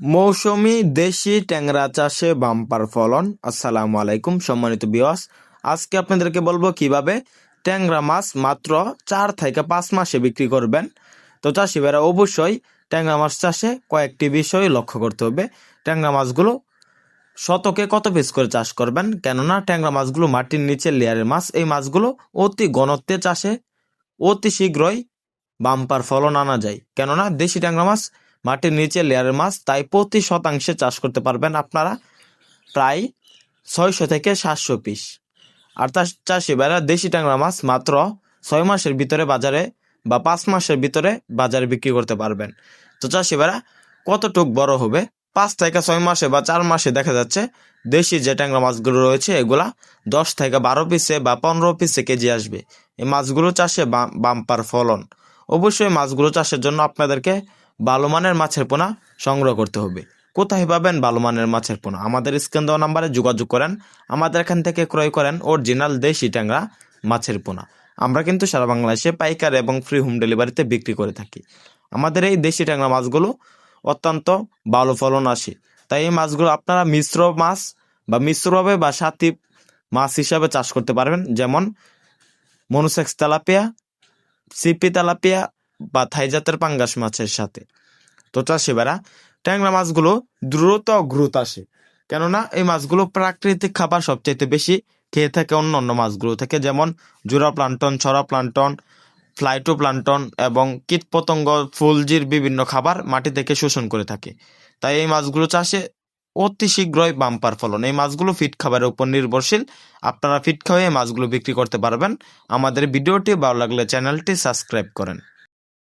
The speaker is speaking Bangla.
মৌসুমী দেশি ট্যাংরা চাষে বাম্পার ফলন। আসসালামু আলাইকুম সম্মানিত ভিউয়ার্স, আজকে আপনাদেরকে বলবো কিভাবে ট্যাংরা মাছ মাত্র 4 থেকে 5 মাসে বিক্রি করবেন। তো চাষি ভাইরা অবশ্যই ট্যাংরা মাছ চাষে কয়েকটি বিষয় লক্ষ্য করতে হবে। ট্যাংরা মাছগুলো শতকে কত পিস করে চাষ করবেন, কেননা ট্যাংরা মাছগুলো মাটির নিচের লেয়ারের মাছ। এই মাছগুলো অতি ঘনত্বে চাষে অতি শীঘ্রই বাম্পার ফলন আনা যায়, কেননা দেশি ট্যাংরা মাছ মাটির নিচে লেয়ারের মাছ, তাই প্রতি শতাংশে চাষ করতে পারবেন আপনারা প্রায় 600 থেকে 700 পিস। আর চাষি ভাইরা দেশি ট্যাংরা মাছ মাত্র 6 মাসের ভিতরে বাজারে বা 5 মাসের ভিতরে বাজারে বিক্রি করতে পারবেন। তো চাষি ভাইরা কতটুক বড় হবে, 5 থেকে 6 মাসে বা 4 মাসে দেখা যাচ্ছে দেশি যে ট্যাংরা মাছগুলো রয়েছে এগুলা 10 থেকে 12 পিসে বা 15 পিসে কেজি আসবে। এই মাছগুলো চাষে বাম্পার ফলন। অবশ্যই মাছগুলো চাষের জন্য আপনাদেরকে ভালো মানের মাছের পোনা সংগ্রহ করতে হবে। কোথায় পাবেন ভালো মানের মাছের পোনা? আমাদের স্ক্রিন দেওয়া নাম্বারে যোগাযোগ করেন, আমাদের এখান থেকে ক্রয় করেন অরিজিনাল দেশি ট্যাংরা মাছের পোনা। আমরা কিন্তু সারা বাংলাদেশে পাইকারি এবং ফ্রি হোম ডেলিভারিতে বিক্রি করে থাকি। আমাদের এই দেশি ট্যাংরা মাছগুলো অত্যন্ত ভালো ফলন আসে, তাই এই মাছগুলো আপনারা মিশ্র মাছ বা মিশ্রভাবে বা সাথী মাছ হিসাবে চাষ করতে পারবেন, যেমন মনোসেক্স তেলাপিয়া, সিপি তেলাপিয়া বা থাই জাতের পাঙ্গাস মাছের সাথে। তো চাষি ভাইরা ট্যাংরা মাছগুলো দ্রুত গ্রোথ আসে, কেননা এই মাছগুলো প্রাকৃতিক খাবার সবচাইতে বেশি খেয়ে থাকে অন্য অন্য মাছগুলো থেকে, যেমন জোড়া প্লান্টন, ছড়া প্লান্টন, ফ্লাইটো প্লান্টন এবং কীটপতঙ্গ, ফুলজির বিভিন্ন খাবার মাটি থেকে শোষণ করে থাকে। তাই এই মাছগুলো চাষে অতি শীঘ্রই বাম্পার ফলন। এই মাছগুলো ফিট খাবারের উপর নির্ভরশীল। আপনারা ফিট খাওয়াই এই মাছগুলো বিক্রি করতে পারবেন। আমাদের ভিডিওটি ভালো লাগলে চ্যানেলটি সাবস্ক্রাইব করেন।